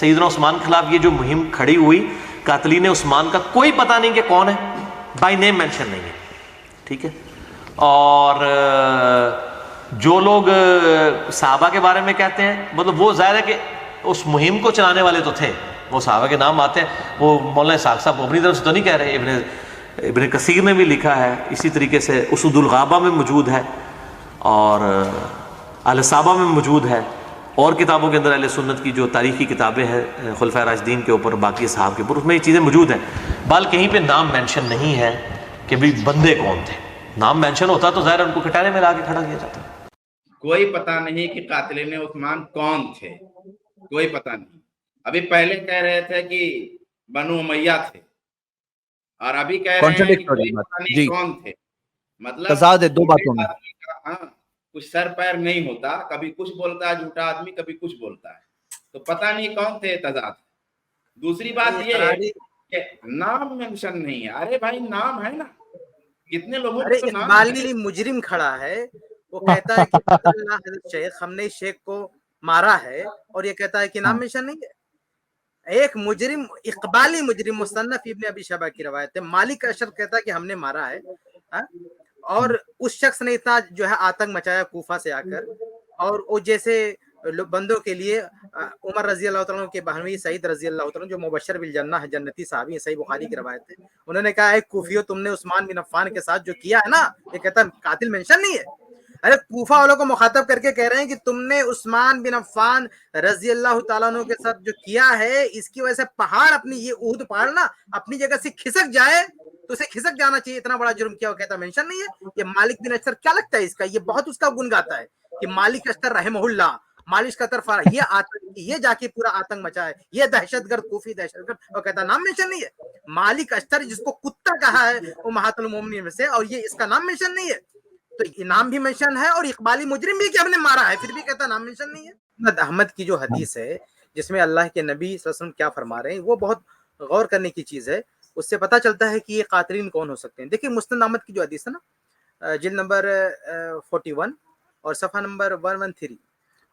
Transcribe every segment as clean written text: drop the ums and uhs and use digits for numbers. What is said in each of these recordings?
سیدنا عثمان کے خلاف یہ جو مہم کھڑی ہوئی، قاتلین عثمان کا کوئی پتہ نہیں کہ کون ہے، بائی نیم مینشن نہیں ہے، ٹھیک ہے. اور جو لوگ صحابہ کے بارے میں کہتے ہیں، مطلب وہ ظاہر ہے کہ اس مہم کو چلانے والے تو تھے، وہ صحابہ کے نام آتے ہیں. وہ مولانا اسحاق صاحب اپنی طرف سے تو نہیں کہہ رہے، ابن کثیر نے بھی لکھا ہے، اسی طریقے سے اسود الغابہ میں موجود ہے، اور الصابہ میں موجود ہے، اور کتابوں کے اندر اہل سنت کی جو تاریخی کتابیں ہیں خلفائے راشدین کے اوپر، باقی اصحاب کے اوپر، اس میں یہ چیزیں موجود ہیں. بال کہیں پہ نام مینشن نہیں ہے کہ بھی بندے کون تھے. نام مینشن ہوتا تو ظاہر ان کو کٹارے میں لا کے کھڑا کیا جاتا. کوئی پتہ نہیں کہ قاتلین عثمان کون تھے، کوئی پتہ نہیں. ابھی پہلے کہہ رہے تھے کہ بنو امیہ تھے، اور ابھی کہہ رہے ہیں کہ کوئی پتہ نہیں کون تھے. مطلب تضاد ہے دو باتوں میں. ہاں، کچھ سر پیر نہیں ہوتا، کبھی کچھ بولتا ہے جھوٹا آدمی، کبھی کچھ بولتا ہے، تو پتہ نہیں کون تھے. تضاد. دوسری بات یہ ہے کہ نام مینشن نہیں ہے. ارے بھائی نام ہے نا، کتنے لوگوں ارے کو نام اقبالی مجرم کھڑا ہے، وہ کہتا ہے کہ اللہ حضرت شیخ، ہم نے شیخ کو مارا ہے، اور یہ کہتا ہے کہ نام مینشن نہیں ہے. ایک مجرم، اقبالی مجرم، مصنف ابن ابی شیبہ کی روایت ہے، مالک اشرف کہتا ہے کہ ہم نے مارا ہے. اور اس شخص نے اتنا جو ہے آتنک مچایا کوفہ سے آ کر، اور وہ جیسے بندوں کے لیے عمر رضی اللہ تعالیٰ کے بہنوئی سعید رضی اللہ تعالیٰ جو مبشر بالجنہ ہے، جنتی صحابی ہیں، صحیح بخاری کی روایت ہے. انہوں نے کہا ہے کوفیو، تم نے عثمان بن عفان کے ساتھ جو کیا ہے نا، یہ کہتا ہے قاتل مینشن نہیں ہے. ارے کوفہ والوں کو مخاطب کر کے کہہ رہے ہیں کہ تم نے عثمان بن عفان رضی اللہ تعالیٰ عنہ کے ساتھ جو کیا ہے، اس کی وجہ سے پہاڑ، اپنی یہ احد پہاڑ نا اپنی جگہ سے کھسک جائے تو اسے کھسک جانا چاہیے. اتنا بڑا جرم کیا، وہ کہتا مینشن نہیں ہے. یہ مالک بن اشتر کیا لگتا ہے اس کا، یہ بہت اس کا گن گاتا ہے کہ مالک اشتر رحمہ اللہ، مالک کا طرف یہ آتنک، یہ جا کے پورا آتنک مچا ہے، یہ دہشت گرد، کوفی دہشت گرد. وہ کہتا نام مینشن نہیں ہے. مالک اشتر جس کو کتا کہا ہے امہات المومنین میں سے، اور یہ اس کا نام مینشن نہیں ہے. تو نام بھی مینشن ہے، اور اقبالی مجرم بھی کہ ہم نے مارا ہے، پھر بھی کہتا نام مینشن نہیں ہے. مسند احمد کی جو حدیث ہے جس میں اللہ کے نبی صلی اللہ علیہ وسلم کیا فرما رہے ہیں، وہ بہت غور کرنے کی چیز ہے. اس سے پتہ چلتا ہے کہ یہ قاتلین کون ہو سکتے ہیں. دیکھیں مسند احمد کی جو حدیث ہے نا، جلد نمبر 41 اور صفحہ نمبر 113،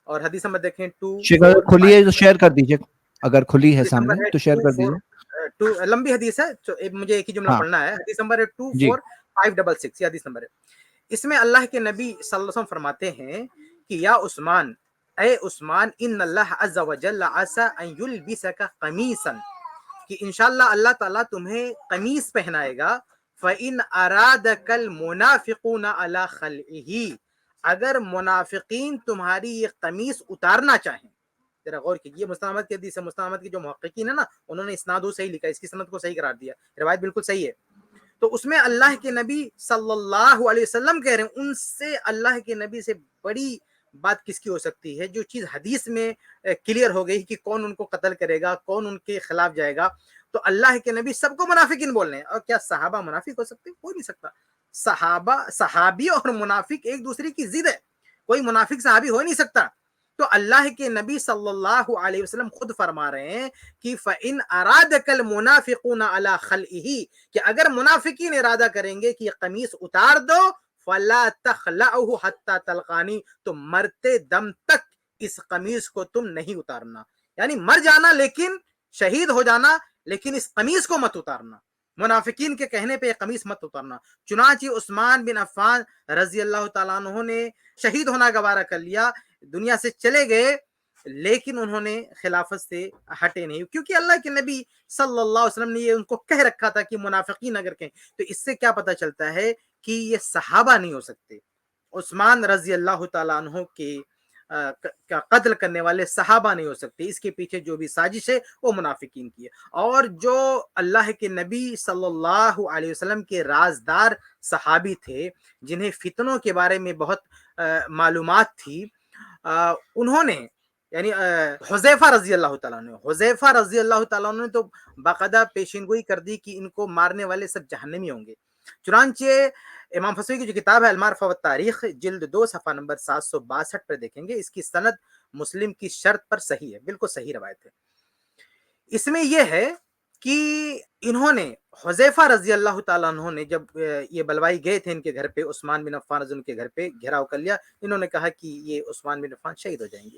اور حدیث نمبر دیکھیں 2، اگر کھلی ہے تو شیئر کر دیجئے، اگر کھلی ہے سامنے تو شیئر کر دیجئے. لمبی حدیث ہے، مجھے ایک ہی جملہ پڑھنا ہے. حدیث نمبر 24566، یہ حدیث نمبر ہے. اس میں اللہ کے نبی صلی اللہ علیہ وسلم فرماتے ہیں کہ یا عثمان، اے عثمان، ان اللہ عز وجل عسى ان يلبسك قمیصا، کہ انشاءاللہ اللہ تعالیٰ تمہیں قمیص پہنائے گا. فَإِنْ أَرَادَكَ الْمُنَافِقُونَ عَلَى خَلْعِهِ، اگر منافقین تمہاری یہ قمیص اتارنا چاہیں. ذرا غور کیجیے، مسند احمد کی حدیث ہے. مسند احمد کی جو محققین ہیں نا، انہوں نے اسناد کو صحیح لکھا، اس کی سند کو صحیح قرار دیا، روایت بالکل صحیح ہے. تو اس میں اللہ کے نبی صلی اللہ علیہ وسلم کہہ رہے ہیں، ان سے اللہ کے نبی سے بڑی بات کس کی ہو سکتی ہے، جو چیز حدیث میں کلیئر ہو گئی کہ کون ان کو قتل کرے گا، کون ان کے خلاف جائے گا. تو اللہ کے نبی سب کو منافقین بول رہے ہیں. اور کیا صحابہ منافق ہو سکتے؟ ہو نہیں سکتا. صحابی اور منافق ایک دوسرے کی ضد ہے، کوئی منافق صحابی ہو نہیں سکتا. تو اللہ کے نبی صلی اللہ علیہ وسلم خود فرما رہے ہیں کہ فَإِنْ أَرَادَكَ الْمُنَافِقُونَ عَلَى خَلْعِهِ، کہ اگر منافقین ارادہ کریں گے کہ یہ قمیص اتار دو، فَلَا تَخْلَعُهُ حَتَّى تَلْقَانِي، تو مرتے دم تک اس قمیص کو تم نہیں اتارنا. یعنی مر جانا، لیکن شہید ہو جانا، لیکن اس قمیص کو مت اتارنا. منافقین کے کہنے پہ یہ قمیص مت اتارنا. چنانچہ عثمان بن عفان رضی اللہ تعالیٰ عنہ نے شہید ہونا گوارا کر لیا، دنیا سے چلے گئے، لیکن انہوں نے خلافت سے ہٹے نہیں، کیونکہ اللہ کے نبی صلی اللہ علیہ وسلم نے یہ ان کو کہہ رکھا تھا کہ منافقین اگر کہیں. تو اس سے کیا پتہ چلتا ہے کہ یہ صحابہ نہیں ہو سکتے. عثمان رضی اللہ تعالیٰ عنہ کے کا قتل کرنے والے صحابہ نہیں ہو سکتے. اس کے پیچھے جو بھی سازش ہے وہ منافقین کی ہے. اور جو اللہ کے نبی صلی اللہ علیہ وسلم کے رازدار صحابی تھے، جنہیں فتنوں کے بارے میں بہت معلومات تھی، انہوں نے، یعنی حذیفہ رضی اللہ تعالیٰ عنہ، حذیفہ رضی اللہ تعالیٰ عنہ نے تو باقاعدہ پیشین گوئی کر دی کہ ان کو مارنے والے سب جہنمی ہوں گے. چنانچہ امام فسوی کی جو کتاب ہے المعرفہ والتاریخ، جلد 2 صفحہ نمبر 762 پر دیکھیں گے، اس کی سند مسلم کی شرط پر صحیح ہے، بالکل صحیح روایت ہے. اس میں یہ ہے کہ انہوں نے، حذیفہ رضی اللہ تعالیٰ عنہ نے، جب یہ بلوائی گئے تھے ان کے گھر پہ، عثمان بن عفان رضی اللہ کے گھر پہ گھیراؤ کر لیا، انہوں نے کہا کہ یہ عثمان بن عفان شہید ہو جائیں گے.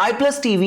iPlus TV